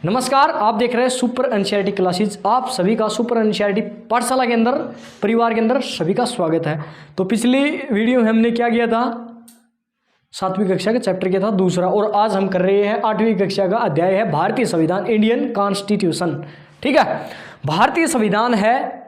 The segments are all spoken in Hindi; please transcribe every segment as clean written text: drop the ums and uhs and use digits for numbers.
नमस्कार, आप देख रहे हैं सुपर एनसीईआरटी क्लासेज। आप सभी का सुपर एनसीईआरटी पाठशाला के अंदर, परिवार के अंदर सभी का स्वागत है। तो पिछली वीडियो में हमने क्या किया था, 7वीं कक्षा का चैप्टर किया था दूसरा, और आज हम कर रहे हैं 8वीं कक्षा का अध्याय है भारतीय संविधान, इंडियन कॉन्स्टिट्यूशन। ठीक है, भारतीय संविधान है।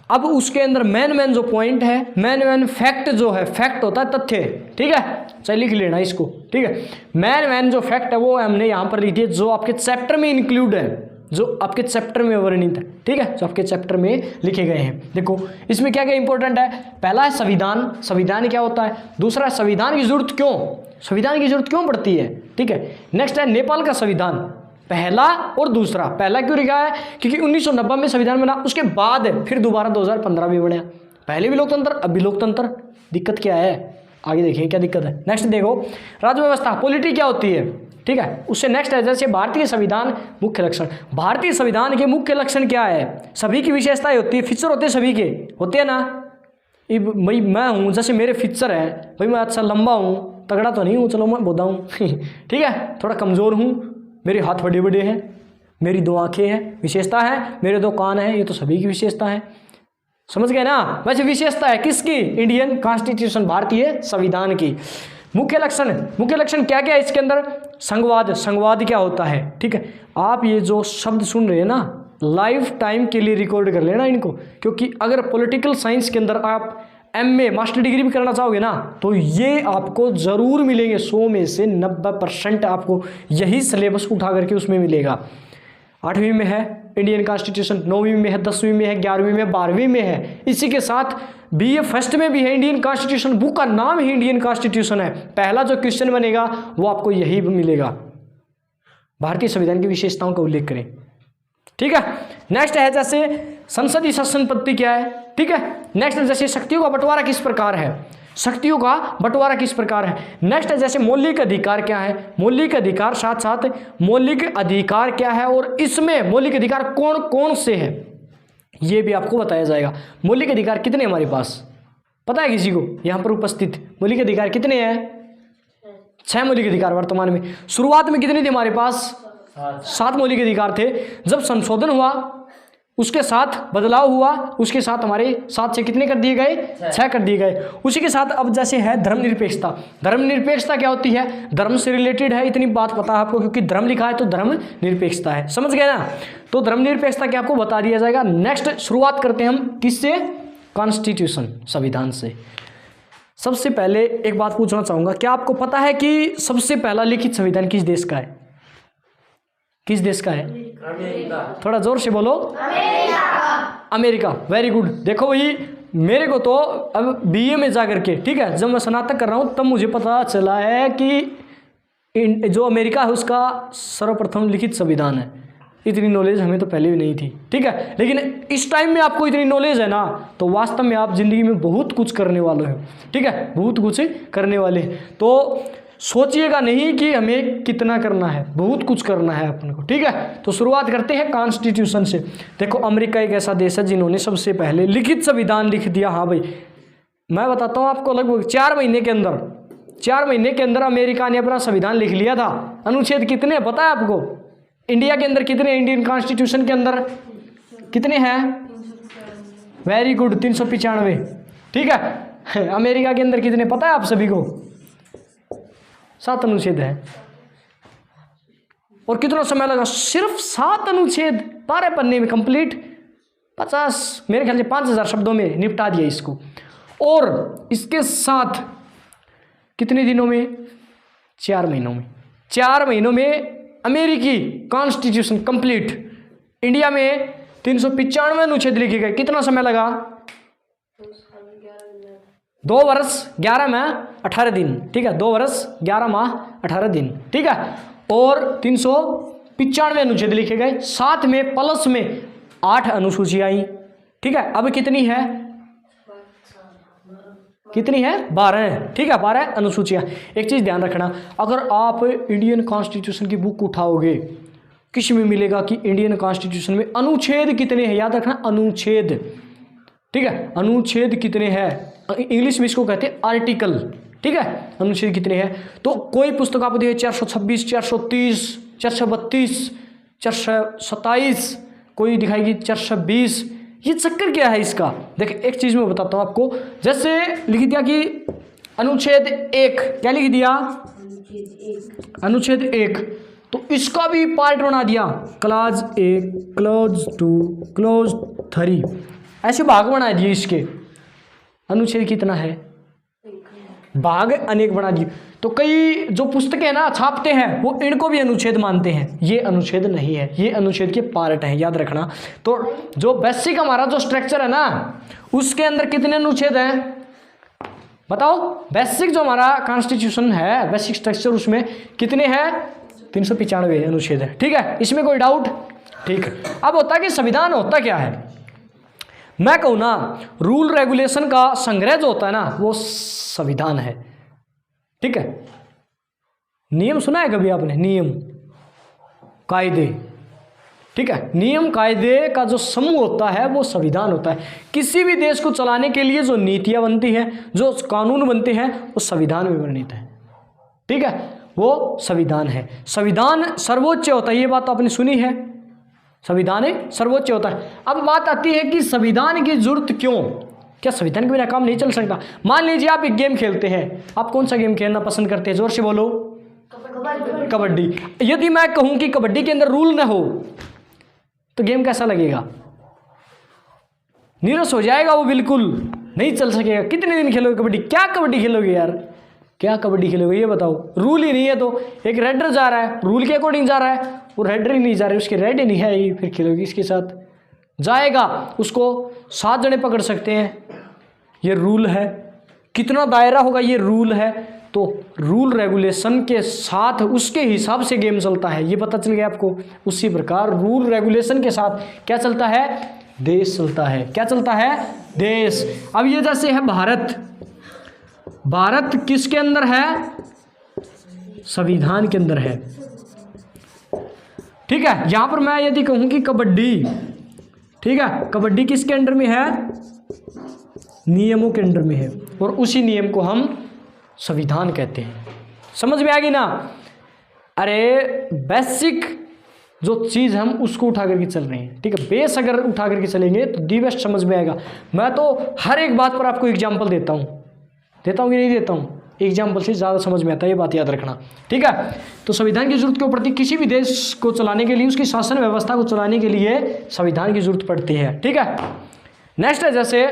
अब उसके अंदर मेन जो पॉइंट है, मेन फैक्ट जो है, फैक्ट होता है तथ्य। ठीक है, चलिए लिख लेना इसको। ठीक है, मेन जो फैक्ट है वो हमने यहाँ पर लिख दिया, जो आपके चैप्टर में इंक्लूड है, जो आपके चैप्टर में वर्णित है। ठीक है, जो आपके चैप्टर में लिखे गए हैं। देखो इसमें क्या क्या इंपॉर्टेंट है। पहला है संविधान, संविधान क्या होता है। दूसरा है संविधान की जरूरत क्यों, संविधान की जरूरत क्यों पड़ती है। ठीक है, नेक्स्ट है नेपाल का संविधान, पहला और दूसरा। पहला क्यों लिखा है, क्योंकि 1990 में संविधान बना, उसके बाद फिर दोबारा 2015 में बना। पहले भी लोकतंत्र, अब भी लोकतंत्र। दिक्कत क्या है, आगे देखिए क्या दिक्कत है। नेक्स्ट देखो, राज्य व्यवस्था, पॉलिटी क्या होती है। ठीक है, उससे नेक्स्ट है जैसे भारतीय संविधान मुख्य लक्षण। भारतीय संविधान के मुख्य लक्षण क्या है, सभी की विशेषताएं होती है, फीचर होते हैं सभी के, होते हैं ना। भाई मैं हूँ, जैसे मेरे फीचर है, भाई मैं अच्छा लंबा हूँ, तगड़ा तो नहीं हूँ, चलो मैं बोधा हूँ। ठीक है, थोड़ा कमज़ोर हूँ, मेरे हाथ बड़े बड़े हैं, मेरी 2 आंखें हैं, विशेषता है, मेरे 2 कान हैं, ये तो सभी की विशेषता है। समझ गए ना। वैसे विशेषता है किसकी, इंडियन कॉन्स्टिट्यूशन, भारतीय संविधान की। मुख्य लक्षण, मुख्य लक्षण क्या क्या है इसके अंदर। संघवाद, संघवाद क्या होता है। ठीक है, आप ये जो शब्द सुन रहे हैं ना, लाइफ टाइम के लिए रिकॉर्ड कर लेना इनको, क्योंकि अगर पॉलिटिकल साइंस के अंदर आप MA मास्टर डिग्री भी करना चाहोगे ना, तो ये आपको ज़रूर मिलेंगे। 100 में से 90% आपको यही सिलेबस उठा करके उसमें मिलेगा। 8वीं में है इंडियन कॉन्स्टिट्यूशन, 9वीं में है, 10वीं में है, 11वीं में, 12वीं में है। इसी के साथ BA फर्स्ट में भी है इंडियन कॉन्स्टिट्यूशन। बुक का नाम ही इंडियन कॉन्स्टिट्यूशन है। पहला जो क्वेश्चन बनेगा वो आपको यही मिलेगा, भारतीय संविधान की विशेषताओं का उल्लेख करें। ठीक है, नेक्स्ट है जैसे संसदीय शासन पद्धति क्या है। ठीक है, नेक्स्ट जैसे शक्तियों का बंटवारा किस प्रकार है, शक्तियों का बंटवारा किस प्रकार है। नेक्स्ट है जैसे मौलिक अधिकार क्या है, मौलिक अधिकार, साथ साथ मौलिक अधिकार क्या है और इसमें मौलिक अधिकार कौन कौन से हैं ये भी आपको बताया जाएगा। मौलिक अधिकार कितने हमारे पास पता है किसी को यहाँ पर उपस्थित, मौलिक अधिकार कितने हैं। 6 मौलिक अधिकार वर्तमान में। शुरुआत में कितने थे हमारे पास, 7 मौलिक अधिकार थे। जब संशोधन हुआ, उसके साथ बदलाव हुआ, उसके साथ हमारे 7 से कितने कर दिए गए, 6 कर दिए गए। उसी के साथ अब जैसे है धर्मनिरपेक्षता। धर्मनिरपेक्षता क्या होती है, धर्म से रिलेटेड है, इतनी बात पता है आपको, क्योंकि धर्म लिखा है तो धर्मनिरपेक्षता है। समझ गए ना। तो धर्मनिरपेक्षता क्या आपको बता दिया जाएगा। नेक्स्ट शुरुआत करते हैं हम किससे, कॉन्स्टिट्यूशन, संविधान से। सबसे पहले एक बात पूछना चाहूँगा, क्या आपको पता है कि सबसे पहला लिखित संविधान किस देश का है, किस देश का है। अमेरिका। थोड़ा जोर से बोलो, अमेरिका। Very good. देखो भाई, मेरे को तो अब BA में जा करके, ठीक है, जब मैं स्नातक कर रहा हूँ तब मुझे पता चला है कि जो अमेरिका है उसका सर्वप्रथम लिखित संविधान है। इतनी नॉलेज हमें तो पहले भी नहीं थी। ठीक है, लेकिन इस टाइम में आपको इतनी नॉलेज है ना, तो वास्तव में आप जिंदगी में बहुत कुछ करने वाले हो। ठीक है, बहुत कुछ करने वाले हैं। तो सोचिएगा नहीं कि हमें कितना करना है, बहुत कुछ करना है अपन को। ठीक है, तो शुरुआत करते हैं कॉन्स्टिट्यूशन से। देखो अमेरिका एक ऐसा देश है जिन्होंने सबसे पहले लिखित संविधान लिख दिया। हाँ भाई, मैं बताता हूँ आपको, लगभग 4 महीने के अंदर, 4 महीने के अंदर अमेरिका ने अपना संविधान लिख लिया था। अनुच्छेद कितने पता है आपको, इंडिया के अंदर कितने, इंडियन कॉन्स्टिट्यूशन के अंदर कितने हैं। Very good, 395। ठीक है, अमेरिका के अंदर कितने पता है आप सभी को, 7 अनुच्छेद है। और कितना समय लगा, सिर्फ 7 अनुच्छेद 12 पन्ने में कंप्लीट, 50 मेरे ख्याल से 5000 शब्दों में निपटा दिया इसको। और इसके साथ कितने दिनों में, 4 महीनों में, 4 महीनों में अमेरिकी कॉन्स्टिट्यूशन कंप्लीट। इंडिया में 395 अनुच्छेद लिखे गए, कितना समय लगा, 2 वर्ष 11 माह 18 दिन। ठीक है, 2 वर्ष 11 माह 18 दिन। ठीक है, और 395 अनुच्छेद लिखे गए, साथ में प्लस में 8 अनुसूचियां आई। ठीक है, अब कितनी है, कितनी है, 12 है। ठीक है, 12 अनुसूचियां। एक चीज ध्यान रखना, अगर आप इंडियन कॉन्स्टिट्यूशन की बुक उठाओगे, किस में मिलेगा कि इंडियन कॉन्स्टिट्यूशन में अनुच्छेद कितने हैं, याद रखना अनुच्छेद। ठीक है, अनुच्छेद कितने हैं, इंग्लिश में इसको कहते हैं आर्टिकल। ठीक है, अनुच्छेद कितने हैं। तो कोई पुस्तक आपको दिए 426, 430, 432, 427, कोई दिखाएगी 420। ये चक्कर क्या है इसका? देख एक चीज मैं बताता हूँ आपको। जैसे लिख दिया कि अनुच्छेद 1, क्या लिख दिया? अनुच्छेद 1, तो इसका भी पार्ट बना दिया, क्लॉज 1, क्लॉज 2, क्लॉज 3, ऐसे भाग बना दिए इसके। अनुच्छेद कितना है? भाग अनेक बना दिए। तो कई जो पुस्तकें ना छापते हैं वो इनको भी अनुच्छेद मानते हैं। ये अनुच्छेद नहीं है, ये अनुच्छेद के पार्ट हैं, याद रखना। तो जो बेसिक हमारा जो स्ट्रक्चर है ना, उसके अंदर कितने अनुच्छेद हैं बताओ? बेसिक जो हमारा कॉन्स्टिट्यूशन है, बेसिक स्ट्रक्चर, उसमें कितने हैं? 395 अनुच्छेद है। ठीक है, इसमें कोई डाउट? ठीक है। अब होता है कि संविधान होता क्या है? मैं कहूँ ना, रूल रेगुलेशन का संग्रह जो होता है ना, वो संविधान है। ठीक है, नियम सुना है कभी आपने? नियम कायदे, ठीक है, नियम कायदे का जो समूह होता है वो संविधान होता है। किसी भी देश को चलाने के लिए जो नीतियां बनती हैं, जो कानून बनते हैं, वो संविधान में वर्णित है। ठीक है, वो संविधान है। संविधान सर्वोच्च होता है, ये बात तो आपने सुनी है, संविधान सर्वोच्च होता है। अब बात आती है कि संविधान की जरूरत क्यों? क्या संविधान के बिना काम नहीं चल सकता? मान लीजिए आप एक गेम खेलते हैं, आप कौन सा गेम खेलना पसंद करते हैं? जोर से बोलो। कबड्डी। यदि मैं कहूं कि कबड्डी के अंदर रूल ना हो तो गेम कैसा लगेगा? नीरस हो जाएगा वो, बिल्कुल नहीं चल सकेगा। कितने दिन खेलोगे कबड्डी? क्या कबड्डी खेलोगे यार? क्या कबड्डी खेलोगे ये बताओ? रूल ही नहीं है। तो एक रेडर जा रहा है, रूल के अकॉर्डिंग जा रहा है, वो रेडर ही नहीं जा रहा है, उसके रेड ही नहीं है, ये फिर खेलोगे इसके साथ? जाएगा, उसको 7 जने पकड़ सकते हैं, ये रूल है। कितना दायरा होगा, ये रूल है। तो रूल रेगुलेशन के साथ उसके हिसाब से गेम चलता है, ये पता चल गया आपको? उसी प्रकार रूल रेगुलेशन के साथ क्या चलता है? देश चलता है। क्या चलता है? देश। अब ये जैसे है भारत, भारत किसके अंदर है? संविधान के अंदर है। ठीक है, यहां पर मैं यदि कहूं कि कबड्डी, ठीक है, कबड्डी किसके अंडर में है? नियमों के अंडर में है, और उसी नियम को हम संविधान कहते हैं। समझ में आ गई ना? अरे बेसिक जो चीज़ हम उसको उठा करके चल रहे हैं। ठीक है, बेस अगर उठा करके चलेंगे तो दी बेस्ट समझ में आएगा। मैं तो हर एक बात पर आपको एग्जाम्पल देता हूँ कि नहीं देता हूँ? एग्जाम्पल से ज़्यादा समझ में आता है, ये बात याद रखना। ठीक है, तो संविधान की जरूरत के प्रति किसी भी देश को चलाने के लिए, उसकी शासन व्यवस्था को चलाने के लिए संविधान की जरूरत पड़ती है। ठीक है, नेक्स्ट है जैसे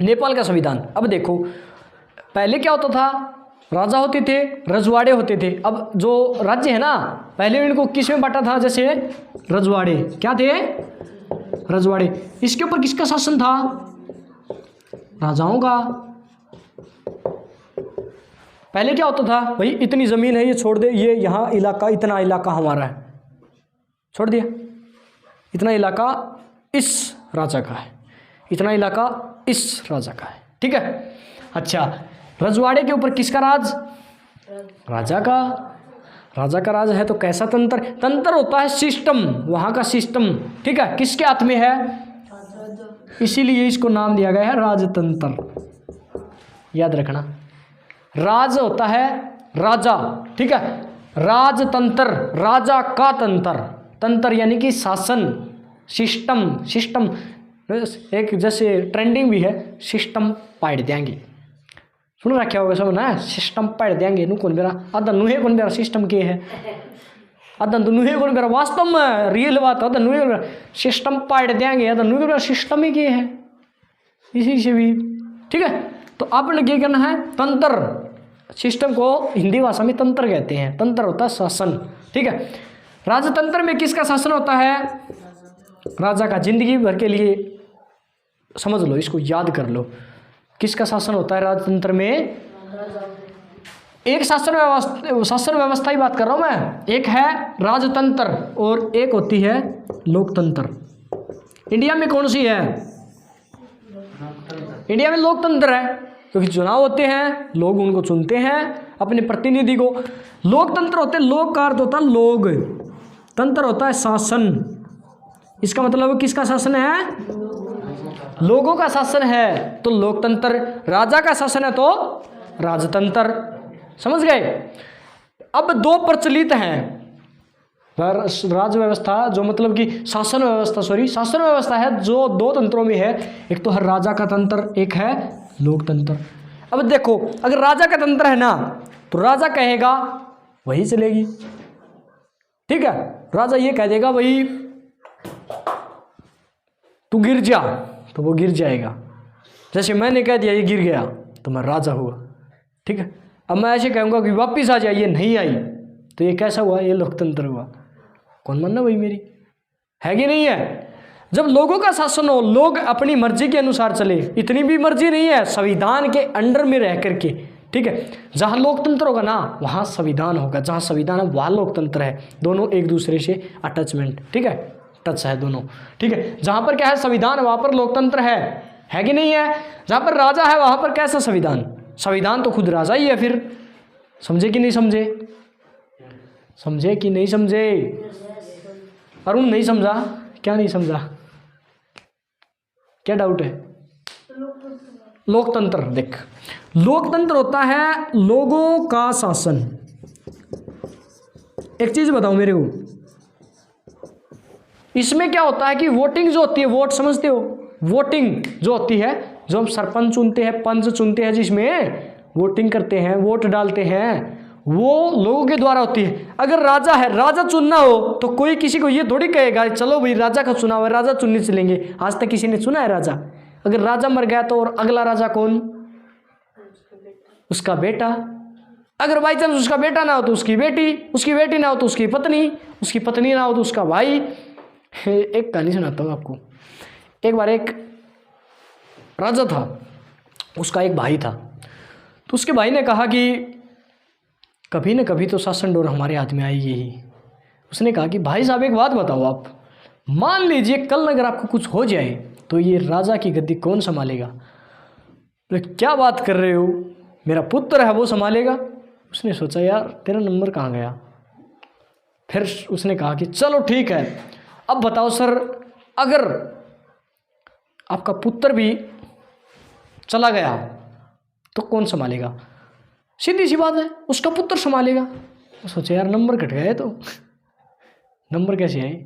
नेपाल का संविधान। अब देखो, पहले क्या होता था? राजा होते थे, रजवाड़े होते थे। अब जो राज्य है ना, पहले इनको किस में बांटा था? जैसे रजवाड़े, क्या थे? रजवाड़े। इसके ऊपर किसका शासन था? राजाओं का। पहले क्या होता था? भाई इतनी जमीन है, ये छोड़ दे, ये यहाँ इलाका, इतना इलाका हमारा है, छोड़ दिया। इतना इलाका इस राजा का है, इतना इलाका इस राजा का है। ठीक है, अच्छा, रजवाड़े के ऊपर किसका राज? राजा का। राजा का राज है तो कैसा तंत्र? तंत्र होता है सिस्टम, वहां का सिस्टम। ठीक है, किसके हाथ में है? इसीलिए इसको नाम दिया गया है राजतंत्र। याद रखना, राज होता है राजा। ठीक है, राजतंत्र, राजा का तंत्र। तंत्र यानी कि शासन, सिस्टम। सिस्टम एक जैसे ट्रेंडिंग भी है, सिस्टम पाड़ देंगे, सुन रखा होगा सब ना? सिस्टम पाड़ देंगे। नु कौन बेरा अदा नुहे कौन बेरा सिस्टम के है? अदा नुहे कौन बेरा वास्तव में रियल बात, अदा नुहे सिस्टम पाड़ देंगे, अदा नुहे बेरा सिस्टम ही के है, इसी से भी। ठीक है, तो आपने क्या करना है? तंत्र। सिस्टम को हिंदी भाषा में तंत्र कहते हैं। तंत्र होता है शासन। ठीक है, राजतंत्र में किसका शासन होता है? राजा का। जिंदगी भर के लिए समझ लो, इसको याद कर लो, किसका शासन होता है राजतंत्र में? एक शासन व्यवस्था ही बात कर रहा हूं मैं। एक है राजतंत्र और एक होती है लोकतंत्र। इंडिया में कौन सी है? इंडिया में लोकतंत्र है, क्योंकि चुनाव होते हैं, लोग उनको चुनते हैं अपने प्रतिनिधि को। लोकतंत्र होते हैं, लोक का अर्थ होता है लोग, तंत्र होता है शासन। इसका मतलब किसका शासन है? लोगों का शासन है तो लोकतंत्र, राजा का शासन है तो राजतंत्र। समझ गए? अब दो प्रचलित हैं, राज व्यवस्था जो मतलब कि शासन व्यवस्था, शासन व्यवस्था है जो दो तंत्रों में है, एक तो है राजा का तंत्र, एक है लोकतंत्र। अब देखो, अगर राजा का तंत्र है ना तो राजा कहेगा वही चलेगी, ठीक है। राजा ये कह देगा भाई तू गिर जा, तो वो गिर जाएगा। जैसे मैंने कह दिया ये गिर गया तो मैं राजा हुआ, ठीक है। अब मैं ऐसे कहूँगा कि वापिस आ जाइए, नहीं आई, तो ये कैसा हुआ? ये लोकतंत्र हुआ। कौन मानना भाई मेरी, है कि नहीं है? जब लोगों का शासन हो, लोग अपनी मर्जी के अनुसार चले, इतनी भी मर्जी नहीं है, संविधान के अंडर में रह करके, ठीक है। जहाँ लोकतंत्र होगा ना वहाँ संविधान होगा, जहाँ संविधान है वहाँ लोकतंत्र है, दोनों एक दूसरे से अटैचमेंट, ठीक है, टच है दोनों, ठीक है। जहाँ पर क्या है संविधान, वहाँ पर लोकतंत्र है कि नहीं है? जहाँ पर राजा है वहाँ पर कैसा संविधान? संविधान तो खुद राजा ही है फिर। समझे कि नहीं समझे? समझे कि नहीं समझे? अरुण नहीं समझा? क्या नहीं समझा? क्या डाउट है? लोकतंत्र, देख, लोकतंत्र होता है लोगों का शासन। एक चीज बताओ मेरे को, इसमें क्या होता है कि वोटिंग जो होती है, वोट समझते हो? वोटिंग जो होती है, जो हम सरपंच चुनते हैं, पंच चुनते हैं, जिसमें वोटिंग करते हैं, वोट डालते हैं, वो लोगों के द्वारा होती है। अगर राजा है, राजा चुनना हो तो कोई किसी को ये थोड़ी कहेगा चलो भाई राजा का चुनाव है, राजा चुनने चलेंगे। आज तक किसी ने चुना है राजा? अगर राजा मर गया तो और अगला राजा कौन? उसका बेटा। अगर बाई चांस उसका बेटा ना हो तो उसकी बेटी, उसकी बेटी ना हो तो उसकी पत्नी, उसकी पत्नी ना हो तो उसका भाई। एक कहानी सुनाता हूँ आपको। एक बार एक राजा था, उसका एक भाई था, तो उसके भाई ने कहा कि कभी न कभी तो शासन डोर हमारे हाथ में आएगी ही। उसने कहा कि भाई साहब एक बात बताओ, आप मान लीजिए कल अगर आपको कुछ हो जाए तो ये राजा की गद्दी कौन संभालेगा? बोले क्या बात कर रहे हो, मेरा पुत्र है वो संभालेगा। उसने सोचा यार तेरा नंबर कहाँ गया। फिर उसने कहा कि चलो ठीक है, अब बताओ सर, अगर आपका पुत्र भी चला गया तो कौन संभालेगा? सीधी सी बात है, उसका पुत्र संभालेगा। सोचे यार नंबर कट गए तो नंबर कैसे आए?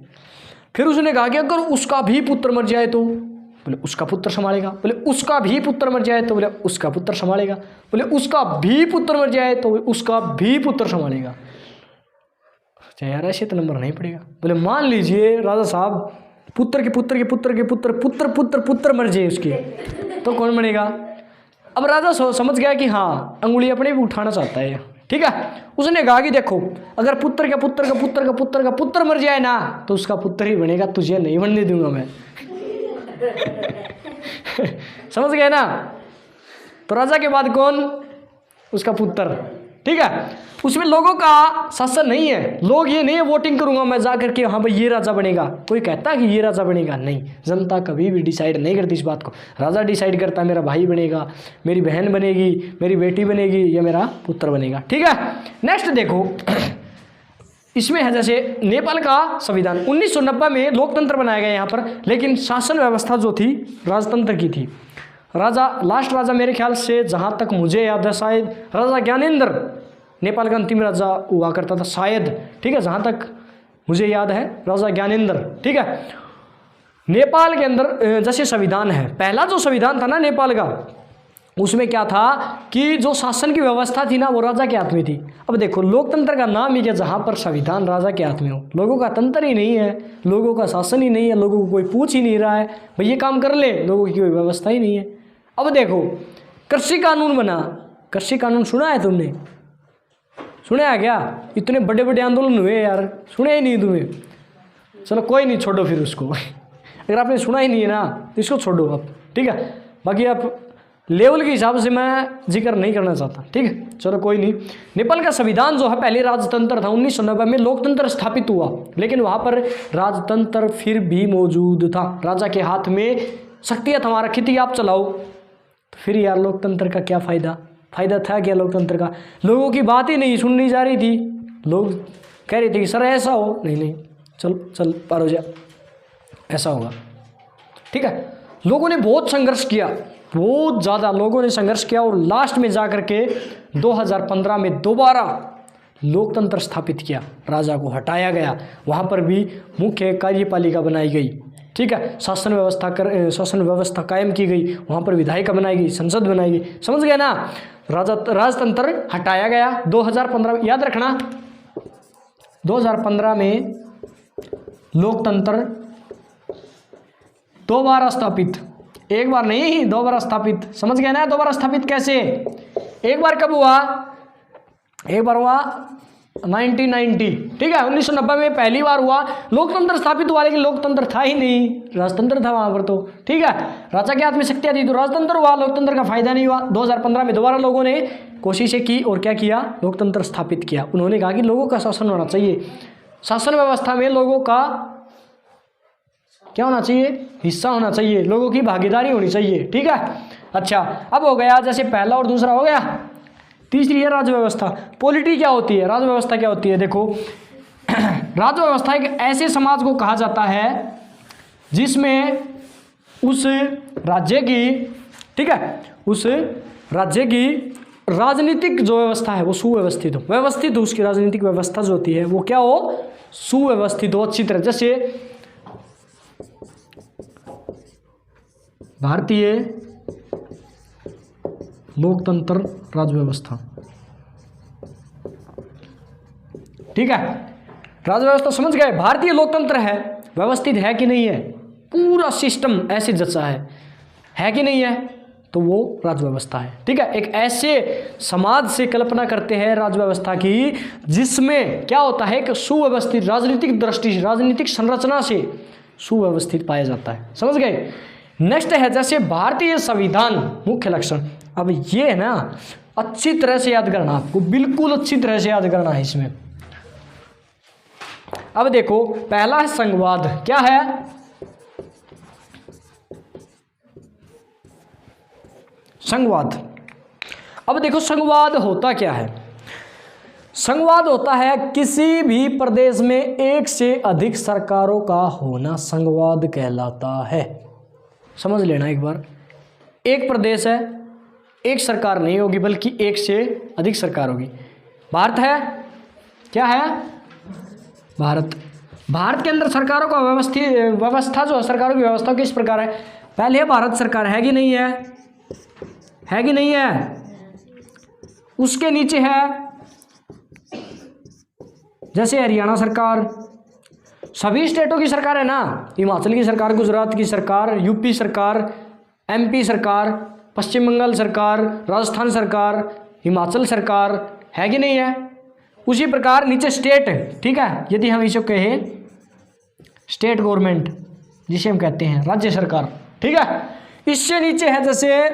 फिर उसने कहा कि अगर उसका भी पुत्र मर जाए तो? बोले उसका पुत्र संभालेगा। बोले उसका भी पुत्र मर जाए तो? बोले उसका पुत्र संभालेगा। बोले उसका भी पुत्र मर जाए तो? उसका भी पुत्र संभालेगा। यार ऐसे तो नंबर नहीं पड़ेगा। बोले मान लीजिए राजा साहब पुत्र के पुत्र के पुत्र के पुत्र पुत्र पुत्र पुत्र मर जाए उसके, तो कौन बनेगा? अब राजा समझ गया कि हाँ अंगुली अपने भी उठाना चाहता है, ठीक है। उसने कहा कि देखो अगर पुत्र का पुत्र का पुत्र का पुत्र का पुत्र मर जाए ना तो उसका पुत्र ही बनेगा, तुझे नहीं बनने दूंगा मैं। समझ गए ना? तो राजा के बाद कौन? उसका पुत्र, ठीक है। उसमें लोगों का शासन नहीं है। लोग ये नहीं है वोटिंग करूंगा मैं जा करके हाँ भाई ये राजा बनेगा, कोई कहता है कि ये राजा बनेगा? नहीं, जनता कभी भी डिसाइड नहीं करती इस बात को। राजा डिसाइड करता है मेरा भाई बनेगा, मेरी बहन बनेगी, मेरी बेटी बनेगी या मेरा पुत्र बनेगा, ठीक है। नेक्स्ट देखो, इसमें है जैसे नेपाल का संविधान 1990 में लोकतंत्र बनाया गया यहाँ पर, लेकिन शासन व्यवस्था जो थी राजतंत्र की थी। राजा लास्ट राजा मेरे ख्याल से जहाँ तक मुझे याद है शायद राजा ज्ञानेंद्र नेपाल का अंतिम राजा हुआ करता था शायद, ठीक है, जहाँ तक मुझे याद है राजा ज्ञानेंद्र, ठीक है। नेपाल के अंदर जैसे संविधान है, पहला जो संविधान था ना नेपाल का, उसमें क्या था कि जो शासन की व्यवस्था थी ना वो राजा के हाथ में थी। अब देखो लोकतंत्र का नाम ही क्या, जहाँ पर संविधान राजा के हाथ में हो, लोगों का तंत्र ही नहीं है, लोगों का शासन ही नहीं है, लोगों को कोई पूछ ही नहीं रहा है भाई ये काम कर ले, लोगों की कोई व्यवस्था ही नहीं है। अब देखो कृषि कानून बना, कृषि कानून सुना है तुमने? सुना है क्या? इतने बड़े बड़े आंदोलन हुए यार, सुने ही नहीं तुम्हें? चलो कोई नहीं, छोड़ो फिर उसको। अगर आपने सुना ही नहीं है ना तो इसको छोड़ो आप, ठीक है। बाकी आप लेवल के हिसाब से मैं जिक्र नहीं करना चाहता, ठीक है, चलो कोई नहीं। नेपाल का संविधान जो है पहले राजतंत्र था, 1990 में लोकतंत्र स्थापित हुआ, लेकिन वहाँ पर राजतंत्र फिर भी मौजूद था। राजा के हाथ में शक्तियाँ थमा रखी थी, आप चलाओ। तो फिर यार लोकतंत्र का क्या फ़ायदा? फ़ायदा था क्या लोकतंत्र का? लोगों की बात ही नहीं सुननी जा रही थी, लोग कह रहे थे कि सर ऐसा हो, नहीं नहीं चल पार हो जा, ऐसा होगा, ठीक है। लोगों ने बहुत संघर्ष किया, बहुत ज़्यादा लोगों ने संघर्ष किया, और लास्ट में जा कर के 2015 में दोबारा लोकतंत्र स्थापित किया, राजा को हटाया गया, वहाँ पर भी मुख्य कार्यपालिका बनाई गई, ठीक है, शासन व्यवस्था कायम की गई, वहाँ पर विधायिका बनाई गई, संसद बनाई गई, समझ गए ना। राजतंत्र हटाया गया 2015, याद रखना 2015 में लोकतंत्र दोबारा स्थापित, एक बार नहीं दोबारा स्थापित, समझ गए ना। दोबारा स्थापित कैसे, एक बार कब हुआ, एक बार हुआ 1990, ठीक है, 1990 में पहली बार हुआ लोकतंत्र स्थापित हुआ, लेकिन लोकतंत्र था ही नहीं, राजतंत्र था वहां पर तो, ठीक है, राजा के हाथ में शक्तियां थी तो राजतंत्र हुआ, लोकतंत्र का फायदा नहीं हुआ। 2015 में दोबारा लोगों ने कोशिशें की और क्या किया, लोकतंत्र स्थापित किया। उन्होंने कहा कि लोगों का शासन होना चाहिए, शासन व्यवस्था में लोगों का क्या होना चाहिए, हिस्सा होना चाहिए, लोगों की भागीदारी होनी चाहिए, ठीक है। अच्छा, अब हो गया, जैसे पहला और दूसरा हो गया, तीसरी है राज्य व्यवस्था। पॉलिटी क्या होती है, राज्य व्यवस्था क्या होती है, देखो राज्य व्यवस्था एक ऐसे समाज को कहा जाता है जिसमें उस राज्य की, ठीक है, उस राज्य की राजनीतिक जो व्यवस्था है वो सुव्यवस्थित हो, व्यवस्थित हो, उसकी राजनीतिक व्यवस्था जो होती है वो क्या हो, सुव्यवस्थित हो, अच्छी तरह। जैसे भारतीय लोकतंत्र राज्य व्यवस्था, ठीक है, राज्य व्यवस्था समझ गए। भारतीय लोकतंत्र है, व्यवस्थित है कि नहीं है, पूरा सिस्टम ऐसे जैसा है कि नहीं है, तो वो राज्य व्यवस्था है, ठीक है। एक ऐसे समाज से कल्पना करते हैं राज्य व्यवस्था की जिसमें क्या होता है, एक सुव्यवस्थित राजनीतिक दृष्टि से, राजनीतिक संरचना से सुव्यवस्थित पाया जाता है, समझ गए। नेक्स्ट है जैसे भारतीय संविधान, मुख्य लक्षण। अब ये है ना, अच्छी तरह से याद करना, आपको बिल्कुल अच्छी तरह से याद करना है इसमें। अब देखो, पहला है संघवाद, क्या है, संघवाद। अब देखो संघवाद होता क्या है, संघवाद होता है किसी भी प्रदेश में एक से अधिक सरकारों का होना संघवाद कहलाता है। समझ लेना एक बार, एक प्रदेश है, एक सरकार नहीं होगी बल्कि एक से अधिक सरकार होगी। भारत है, क्या है, भारत। भारत के अंदर सरकारों का व्यवस्था जो है, सरकारों की व्यवस्था किस प्रकार है, पहले है भारत सरकार, है कि नहीं है कि नहीं है, उसके नीचे है जैसे हरियाणा सरकार, सभी स्टेटों की सरकार है ना, हिमाचल की सरकार, गुजरात की सरकार, यूपी सरकार, एमपी सरकार, पश्चिम बंगाल सरकार, राजस्थान सरकार, हिमाचल सरकार, है कि नहीं है। उसी प्रकार नीचे स्टेट, ठीक है, यदि हम इसे कहें स्टेट गवर्नमेंट, जिसे हम कहते हैं राज्य सरकार, ठीक है। इससे नीचे है जैसे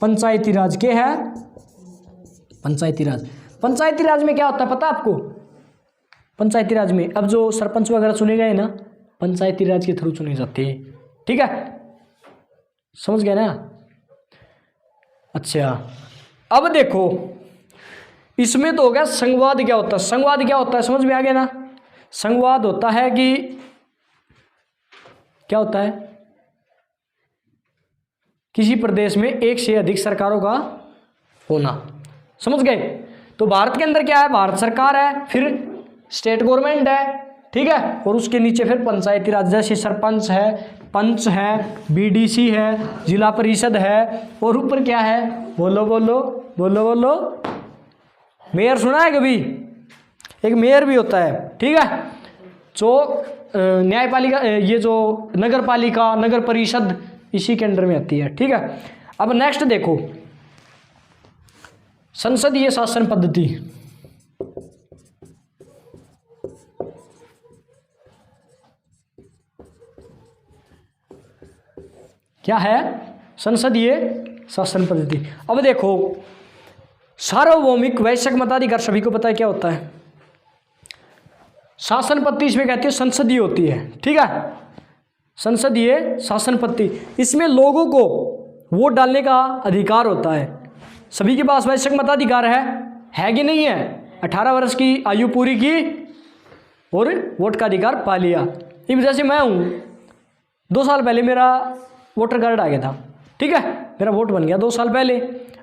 पंचायती राज, के है पंचायती राज। पंचायती राज में क्या होता है पता है आपको, पंचायती राज में अब जो सरपंच वगैरह चुने गए ना, पंचायती राज के थ्रू चुने जाते हैं, ठीक है, समझ गए ना। अच्छा, अब देखो इसमें तो हो गया संघवाद क्या होता है, संघवाद क्या होता है समझ में आ गया ना। संघवाद होता है कि क्या होता है, किसी प्रदेश में एक से अधिक सरकारों का होना, समझ गए। तो भारत के अंदर क्या है, भारत सरकार है, फिर स्टेट गवर्नमेंट है, ठीक है, और उसके नीचे फिर पंचायती राज, जैसे सरपंच है, पंच है, बीडीसी है, जिला परिषद है, और ऊपर क्या है, बोलो बोलो बोलो बोलो, मेयर सुना है कभी, एक मेयर भी होता है, ठीक है। जो न्यायपालिका, ये जो नगर पालिका, नगर परिषद इसी के अंडर में आती है, ठीक है। अब नेक्स्ट देखो, संसदीय शासन पद्धति, क्या है, संसदीय शासन पद्धति। अब देखो सार्वभौमिक वैश्विक मताधिकार, सभी को पता है क्या होता है, शासन पद्धति इसमें कहती है संसदीय होती है, ठीक है, संसदीय शासन पद्धति। इसमें लोगों को वोट डालने का अधिकार होता है, सभी के पास वैश्विक मताधिकार है कि नहीं है, 18 वर्ष की आयु पूरी की और वोट का अधिकार पा लिया। इस वजह से मैं हूँ, 2 साल पहले मेरा वोटर कार्ड आ गया था, ठीक है, मेरा वोट बन गया 2 साल पहले।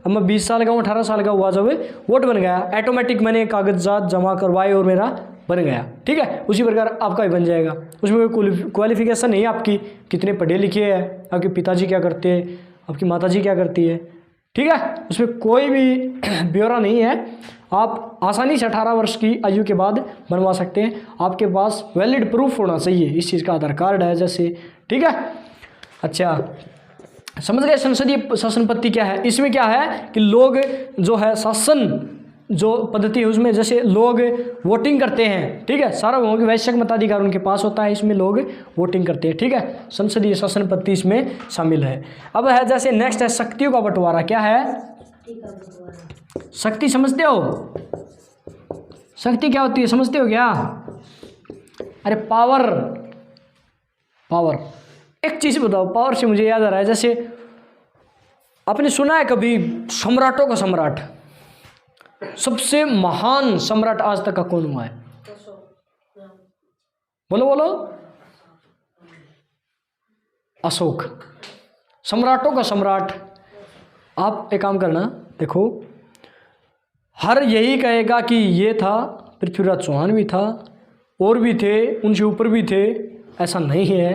अब मैं 20 साल का हूँ, 18 साल का हुआ जब वोट बन गया, ऑटोमेटिक मैंने कागजात जमा करवाए और मेरा बन गया। ठीक है, उसी प्रकार आपका भी बन जाएगा। उसमें कोई क्वालिफिकेशन नहीं है आपकी, कितने पढ़े लिखे हैं, आपके पिताजी क्या करते हैं, आपकी माताजी क्या करती है। ठीक है, उसमें कोई भी ब्यौरा नहीं है। आप आसानी से 18 वर्ष की आयु के बाद बनवा सकते हैं। आपके पास वैलिड प्रूफ होना चाहिए, इस चीज़ का आधार कार्ड है जैसे। ठीक है, अच्छा समझ गए संसदीय शासन पद्धति क्या है। इसमें क्या है कि लोग जो है शासन जो पद्धति है उसमें जैसे लोग वोटिंग करते हैं। ठीक है, सार्वभौमिक वैश्विक मताधिकार उनके पास होता है, इसमें लोग वोटिंग करते हैं। ठीक है, संसदीय शासन पद्धति इसमें शामिल है। अब है जैसे नेक्स्ट है शक्तियों का बंटवारा। क्या है शक्ति, समझते हो शक्ति क्या होती है, समझते हो क्या? अरे पावर, पावर। एक चीज बताओ, पावर से मुझे याद आ रहा है, जैसे आपने सुना है कभी सम्राटों का सम्राट, सबसे महान सम्राट आज तक का कौन हुआ है? बोलो बोलो। अशोक, सम्राटों का सम्राट। आप एक काम करना, देखो हर यही कहेगा कि ये था, पृथ्वीराज चौहान भी था, और भी थे, उनसे ऊपर भी थे, ऐसा नहीं है।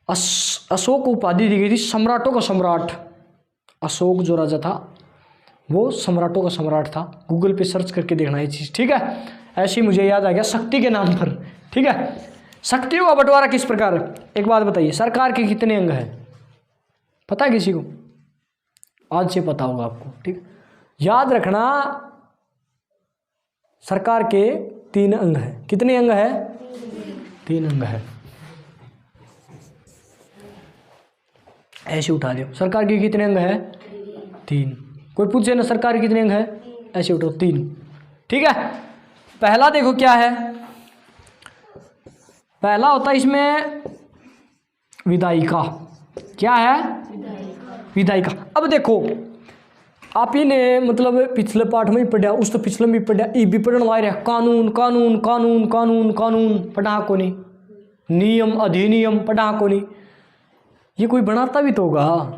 अशोक को उपाधि दी गई थी सम्राटों का सम्राट। अशोक जो राजा था वो सम्राटों का सम्राट था। गूगल पे सर्च करके देखना ये चीज़। ठीक है, ऐसे ही मुझे याद आ गया शक्ति के नाम पर। ठीक है, शक्तियों का बंटवारा किस प्रकार है? एक बात बताइए, सरकार के कितने अंग हैं? पता है किसी को? आज से पता होगा आपको। ठीक, याद रखना, सरकार के 3 अंग हैं। कितने अंग हैं? 3 अंग है। ऐसे उठा दो, सरकार के कितने अंग है? 3। कोई पूछे ना सरकार के कितने अंग है, ऐसे उठो 3। ठीक है, पहला देखो क्या है, पहला होता है इसमें विधायिका। क्या है? विधायिका। अब देखो आप ही ने मतलब पिछले पाठ में ही पढ़ा, उस तो पिछले में भी पढ़ा, ये भी पढ़ने लगा रहा, कानून कानून कानून कानून कानून पढ़ा को नहीं, नियम अधिनियम पढ़ा को नहीं। ये कोई बनाता भी तो होगा,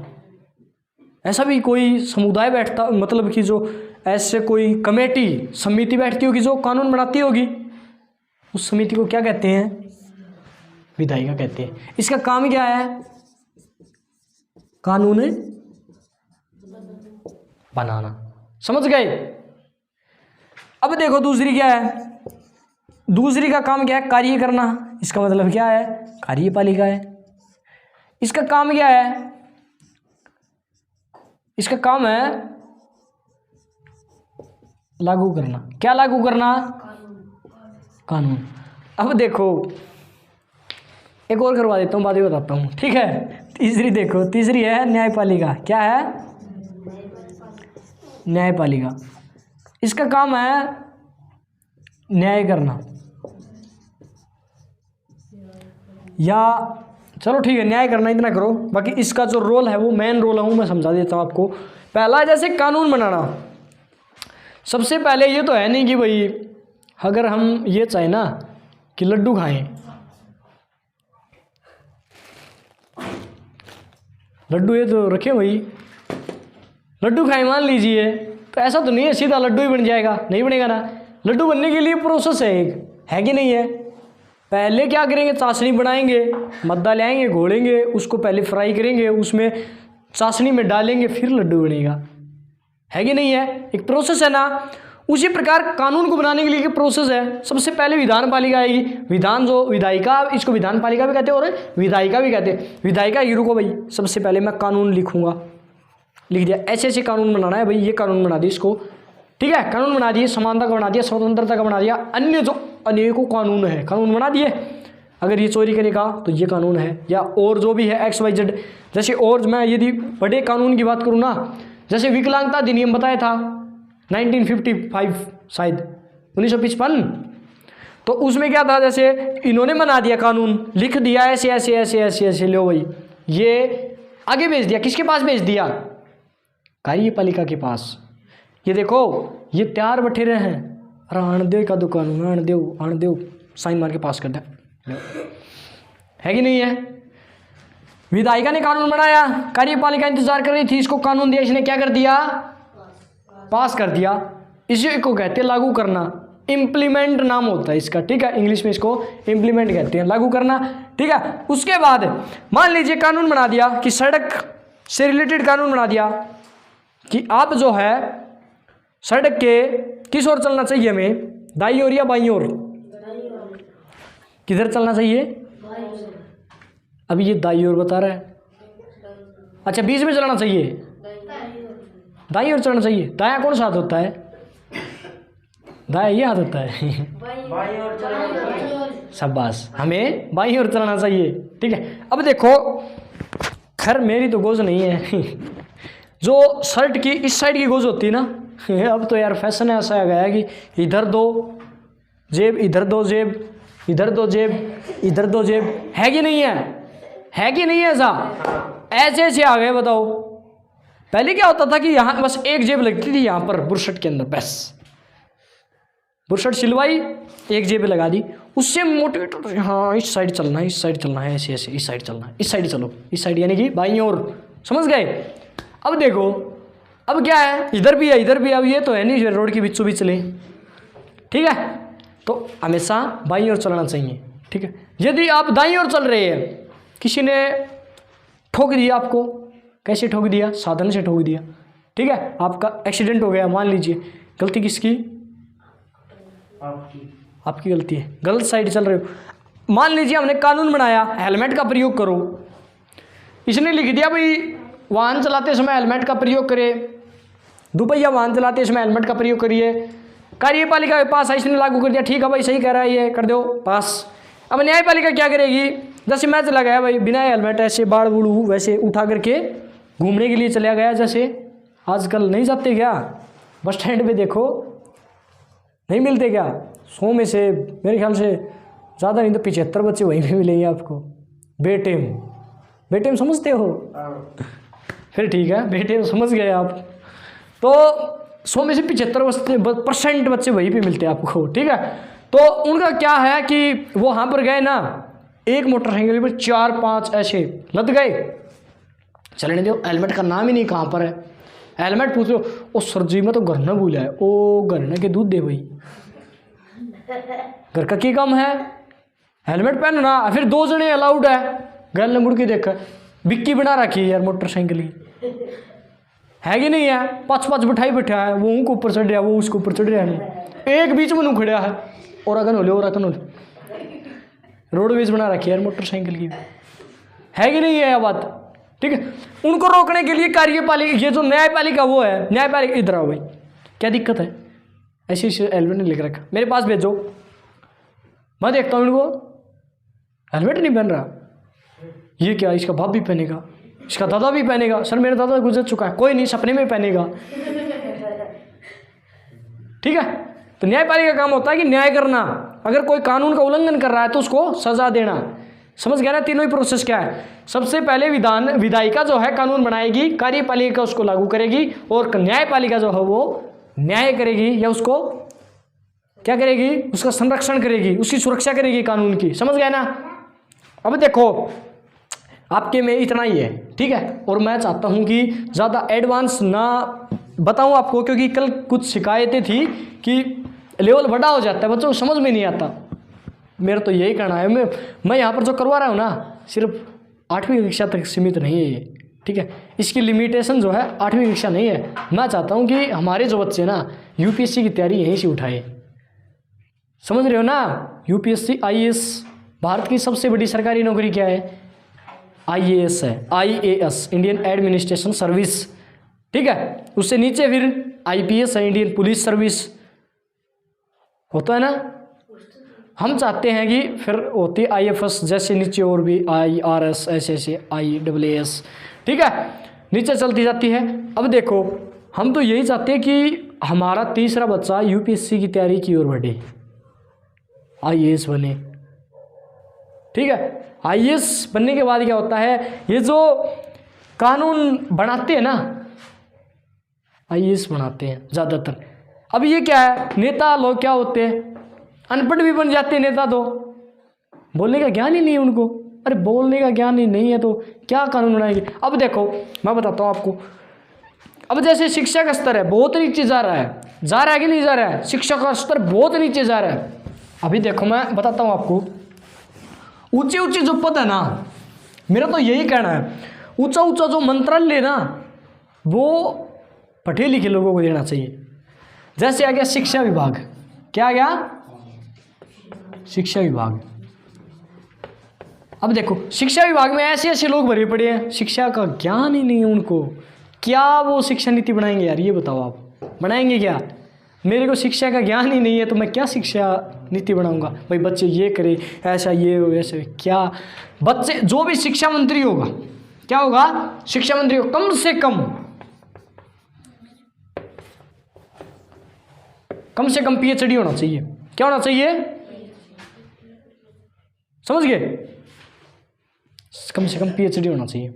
ऐसा भी कोई समुदाय बैठता, मतलब कि जो ऐसे कोई कमेटी समिति बैठती होगी जो कानून बनाती होगी, उस समिति को क्या कहते हैं? विधायिका कहते हैं। इसका काम क्या है? कानून बनाना। समझ गए? अब देखो दूसरी क्या है, दूसरी का काम क्या है? कार्य करना। इसका मतलब क्या है? कार्यपालिका है। इसका काम क्या है? इसका काम है लागू करना। क्या लागू करना? कानून। अब देखो एक और करवा देता हूँ, बाद में बताता हूँ। ठीक है, तीसरी देखो, तीसरी है न्यायपालिका। क्या है? न्यायपालिका। इसका काम है न्याय करना, या चलो ठीक है न्याय करना, इतना करो। बाकी इसका जो रोल है वो मेन रोल है, मैं समझा देता हूँ आपको। पहला है जैसे कानून बनाना। सबसे पहले ये तो है नहीं कि भाई अगर हम ये चाहे ना कि लड्डू खाएं, लड्डू ये तो रखे भाई लड्डू खाएं मान लीजिए, तो ऐसा तो नहीं है सीधा लड्डू ही बन जाएगा, नहीं बनेगा ना। लड्डू बनने के लिए प्रोसेस है एक, है कि नहीं है? पहले क्या करेंगे? चाशनी बनाएंगे, मैदा ले आएंगे, घोलेंगे, उसको पहले फ्राई करेंगे, उसमें चाशनी में डालेंगे, फिर लड्डू बनेगा, है कि नहीं है? एक प्रोसेस है ना। उसी प्रकार कानून को बनाने के लिए एक प्रोसेस है। सबसे पहले विधान पालिका आएगी, विधान जो विधायिका, इसको विधान पालिका भी कहते हैं और विधायिका भी कहते हैं। विधायिका ये रुको भाई, सबसे पहले मैं कानून लिखूंगा, लिख दिया ऐसे ऐसे कानून बनाना है भाई, ये कानून बना दिए इसको। ठीक है, कानून बना दिए, समानता का बना दिया, स्वतंत्रता का बना दिया, अन्य जो अनेकों कानून है कानून बना दिए। अगर ये चोरी करेगा तो ये कानून है, या और जो भी है XYZ। जैसे और मैं यदि बड़े कानून की बात करूँ ना, जैसे विकलांगता अधिनियम बताया था 1955 शायद 1955, तो उसमें क्या था, जैसे इन्होंने बना दिया कानून, लिख दिया ऐसे ऐसे ऐसे ऐसे ऐसे, लो भाई ये आगे भेज दिया, किसके पास भेज दिया? कार्यपालिका के पास। ये देखो ये तैयार बैठे रहे हैं, अरे आन दो का दो कानून, आन दो, साइन मार के पास कर दे, है कि नहीं है? विधायिका ने कानून बनाया, कार्यपालिका इंतजार कर रही थी, इसको कानून दिया, इसने क्या कर दिया, पास कर दिया। इसी को कहते हैं लागू करना, इम्प्लीमेंट नाम होता है इसका, ठीक है, इंग्लिश में इसको इम्प्लीमेंट कहते हैं, लागू करना, ठीक है। उसके बाद मान लीजिए कानून बना दिया कि सड़क से रिलेटेड कानून बना दिया कि आप जो है सड़क के किस ओर चलना चाहिए, हमें दाईं ओर या बाईं ओर, किधर चलना चाहिए, अभी ये दाईं ओर बता रहा है, अच्छा बीच में चलना चाहिए, दाईं ओर चलना चाहिए। दायां कौन सा हाथ होता है, दायां ये हाथ होता है शाबाश, हमें बाईं ओर चलना चाहिए, ठीक है। अब देखो, खैर मेरी तो गोज नहीं है जो शर्ट की इस साइड की गोज होती है ना, अब तो यार फैशन ऐसा आ गया है कि इधर दो जेब, इधर दो जेब, इधर दो जेब, इधर दो जेब, है कि नहीं है, है कि नहीं है, ऐसा ऐसे ऐसे आ गए। बताओ पहले क्या होता था कि यहाँ बस एक जेब लगती थी, यहाँ पर बुरशट के अंदर, बस बुरशट सिलवाई, एक जेब लगा दी, उससे मोटिवेट होता है, हाँ इस साइड चलना है, इस साइड चलना है, ऐसे ऐसे इस साइड चलना है, इस साइड चलो, इस साइड यानी कि बाईं ओर, समझ गए। अब देखो अब क्या है, इधर भी है इधर भी है, अब ये तो है नहीं रोड के बीचों बीच चले, ठीक है, तो हमेशा बाईं ओर चलना चाहिए, ठीक है। यदि आप दाईं ओर चल रहे हैं, किसी ने ठोक दिया आपको, कैसे ठोक दिया, साधन से ठोक दिया, ठीक है, आपका एक्सीडेंट हो गया, मान लीजिए, गलती किसकी, आपकी गलती है, गलत साइड चल रहे हो। मान लीजिए हमने कानून बनाया हेलमेट का प्रयोग करो, इसने लिख दिया भाई वाहन चलाते समय हेलमेट का प्रयोग करें, दुपहिया वाहन चलाते समय हेलमेट का प्रयोग करिए, कार्यपालिका के पास इसने लागू कर दिया, ठीक है भाई सही कह रहा है ये, कर दो पास। अब न्यायपालिका क्या करेगी, जैसे मैं चला गया भाई बिना हेलमेट ऐसे बाड़ बूढ़ू वैसे उठा करके घूमने के लिए चला गया, जैसे आजकल नहीं जाते क्या बस स्टैंड पे, देखो नहीं मिलते क्या, 100 में से मेरे ख्याल से ज़्यादा नहीं तो 75 बच्चे वहीं पे मिलेंगे आपको, बेटेम, बेटेम समझते हो, फिर ठीक है बेटेम समझ गए आप, तो 100 में से 75% बच्चे वहीं पे मिलते हैं आपको, ठीक है। तो उनका क्या है कि वो वहाँ पर गए ना, एक मोटरसाइकिल पर 4-5 ऐसे लद गए, चलने दो, हेलमेट का नाम ही नहीं कहाँ पर है, हेलमेट पूछ लो, ओ सर जी मैं तो घर न भूला है, ओ घर न के दूध दे भाई, घर का क्या काम है, हेलमेट पहनना, फिर 2 जने अलाउड है, गल ने मुड़ के देखा बिक्की बना रखी है यार मोटरसाइकिल की, है कि नहीं है, 5-5 बिठाई बैठा है, वो उनके ऊपर चढ़ रहा है, वो उसके ऊपर चढ़ रहा है, एक बीच में खड़ा है, और अगन होले और अगन होले, रोडवेज बना रखी है यार मोटरसाइकिल की, है कि नहीं है यह बात, ठीक है। उनको रोकने के लिए कार्यपालिका, ये जो न्यायपालिका वो है, न्यायपालिका इधर आओ भाई, क्या दिक्कत है, ऐसे हेलमेट नहीं लिख रखा, मेरे पास भेजो, मैं देखता हूँ इनको हेलमेट नहीं पहन रहा, ये क्या, इसका बाप भी पहनेगा, इसका दादा भी पहनेगा, सर मेरा दादा गुजर चुका है, कोई नहीं सपने में पहनेगा, ठीक है। तो न्यायपालिका का काम होता है कि न्याय करना, अगर कोई कानून का उल्लंघन कर रहा है तो उसको सजा देना, समझ गया ना। तीनों ही प्रोसेस क्या है, सबसे पहले विधायिका जो है कानून बनाएगी, कार्यपालिका उसको लागू करेगी, और न्यायपालिका जो है वो न्याय करेगी या उसको क्या करेगी, उसका संरक्षण करेगी, उसकी सुरक्षा करेगी कानून की, समझ गया ना। अब देखो आपके में इतना ही है, ठीक है, और मैं चाहता हूं कि ज़्यादा एडवांस ना बताऊं आपको, क्योंकि कल कुछ शिकायतें थी कि लेवल बड़ा हो जाता है, बच्चों को समझ में नहीं आता, मेरा तो यही कहना है, मैं यहाँ पर जो करवा रहा हूँ ना सिर्फ 8वीं कक्षा तक सीमित नहीं है ये, ठीक है, इसकी लिमिटेशन जो है 8वीं कक्षा नहीं है। मैं चाहता हूँ कि हमारे जो बच्चे ना यूपीएससी की तैयारी यहीं से उठाए, समझ रहे हो ना। यूपीएससी आईएएस, भारत की सबसे बड़ी सरकारी नौकरी क्या है, आईएएस है, आईएएस इंडियन एडमिनिस्ट्रेशन सर्विस, ठीक है, उससे नीचे फिर आईपीएस है, इंडियन पुलिस सर्विस होता है ना। हम चाहते हैं कि फिर होती है आईएफएस, जैसे नीचे और भी आईआरएस, ऐसे आईएएस, ठीक है, नीचे चलती जाती है। अब देखो हम तो यही चाहते हैं कि हमारा तीसरा बच्चा यूपीएससी की तैयारी की ओर बढ़े, आईएएस बने, ठीक है। आईएएस बनने के बाद क्या होता है, ये जो कानून बनाते हैं ना, आईएएस बनाते हैं ज़्यादातर। अब ये क्या है, नेता लोग क्या होते हैं, अनपढ़ भी बन जाते हैं नेता, तो बोलने का ज्ञान ही नहीं है उनको, अरे बोलने का ज्ञान ही नहीं है तो क्या कानून बनाएंगे। अब देखो मैं बताता हूँ आपको, अब जैसे शिक्षा का स्तर है बहुत नीचे जा रहा है कि नहीं जा रहा है, शिक्षा का स्तर बहुत नीचे जा रहा है। अभी देखो मैं बताता हूँ आपको, ऊंचे ऊंचे जो पद है ना, मेरा तो यही कहना है, ऊंचा ऊंचा जो मंत्रालय ना वो पढ़े लिखे लोगों को देना चाहिए। जैसे आ गया शिक्षा विभाग, क्या आ गया, शिक्षा विभाग। अब देखो शिक्षा विभाग में ऐसे ऐसे लोग भरे पड़े हैं, शिक्षा का ज्ञान ही नहीं है उनको, क्या वो शिक्षा नीति बनाएंगे यार, ये बताओ आप बनाएंगे क्या। मेरे को शिक्षा का ज्ञान ही नहीं है तो मैं क्या शिक्षा नीति बनाऊंगा। भाई बच्चे ये करे, ऐसा ये हो, ऐसे क्या। बच्चे जो भी शिक्षा मंत्री होगा, क्या होगा, शिक्षा मंत्री हो, कम से कम पीएचडी होना चाहिए। क्या होना चाहिए, समझ गए, कम से कम पीएचडी होना चाहिए।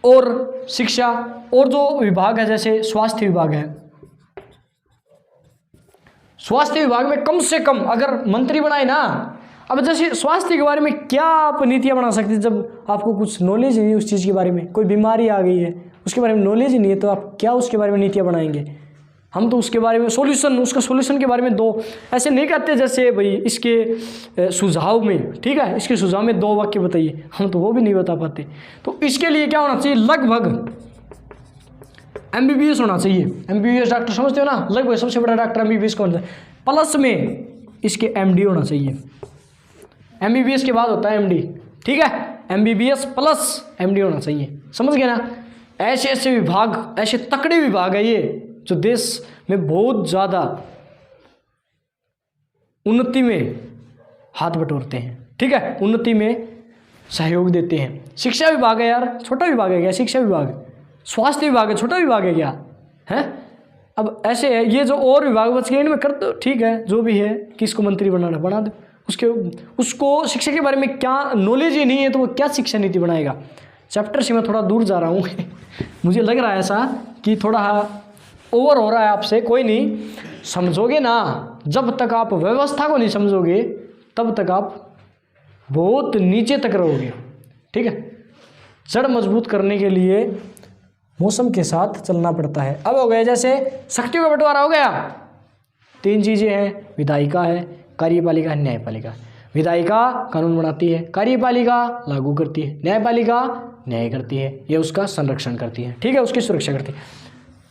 और शिक्षा और जो विभाग है जैसे स्वास्थ्य विभाग है, स्वास्थ्य विभाग में कम से कम अगर मंत्री बनाए ना, अब जैसे स्वास्थ्य के बारे में क्या आप नीतियां बना सकते हैं जब आपको कुछ नॉलेज ही नहीं उस चीज़ के बारे में, कोई बीमारी आ गई है उसके बारे में नॉलेज ही नहीं है तो आप क्या उसके बारे में नीतियां बनाएंगे। हम तो उसके बारे में उसका सोल्यूशन के बारे में दो, ऐसे नहीं कहते जैसे भाई इसके सुझाव में, ठीक है, इसके सुझाव में 2 वाक्य बताइए, हम तो वो भी नहीं बता पाते। तो इसके लिए क्या होना चाहिए, लगभग एमबीबीएस होना चाहिए। एमबीबीएस डॉक्टर समझते हो ना, लगभग सबसे बड़ा डॉक्टर एमबीबीएस कौन सा, प्लस में इसके एमडी होना चाहिए। एमबीबीएस के बाद होता है एमडी, ठीक है, एमबीबीएस प्लस एमडी होना चाहिए, समझ गए ना। ऐसे ऐसे विभाग, ऐसे तकड़े विभाग है ये जो देश में बहुत ज़्यादा उन्नति में हाथ बटोरते हैं, ठीक है, उन्नति में सहयोग देते हैं। शिक्षा विभाग है यार, छोटा विभाग है क्या शिक्षा विभाग, स्वास्थ्य विभाग है छोटा विभाग है क्या है। अब ऐसे है, ये जो और विभाग बच गए इनमें कर दो, ठीक है, जो भी है, किसको मंत्री बनाना बना दो, उसको शिक्षा के बारे में क्या नॉलेज ही नहीं है तो वो क्या शिक्षा नीति बनाएगा। चैप्टर से मैं थोड़ा दूर जा रहा हूँ मुझे लग रहा है ऐसा कि थोड़ा ओवर हो रहा है आपसे, कोई नहीं, समझोगे ना, जब तक आप व्यवस्था को नहीं समझोगे तब तक आप बहुत नीचे तक रहोगे, ठीक है। जड़ मजबूत करने के लिए मौसम के साथ चलना पड़ता है। अब हो गया जैसे शक्तियों का बंटवारा हो गया, 3 चीज़ें हैं, विधायिका है, कार्यपालिका है, न्यायपालिका। विधायिका कानून बनाती है, कार्यपालिका लागू करती है, न्यायपालिका न्याय करती है, ये उसका संरक्षण करती है, ठीक है, उसकी सुरक्षा करती है।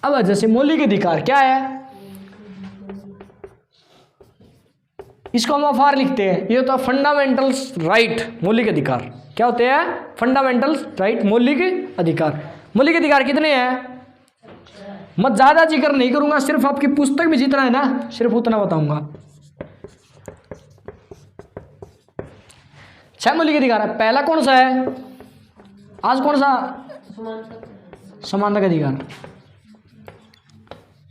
अब जैसे मौलिक अधिकार क्या है, इसको हम अफार लिखते हैं, ये होता है फंडामेंटल राइट, मौलिक अधिकार। क्या होते हैं, फंडामेंटल राइट, मौलिक अधिकार। मौलिक अधिकार कितने हैं, मैं ज्यादा जिक्र नहीं करूंगा, सिर्फ आपकी पुस्तक में जितना है ना सिर्फ उतना बताऊंगा। 6 मौलिक अधिकार है। पहला कौन सा है, आज कौन सा, समानता का अधिकार।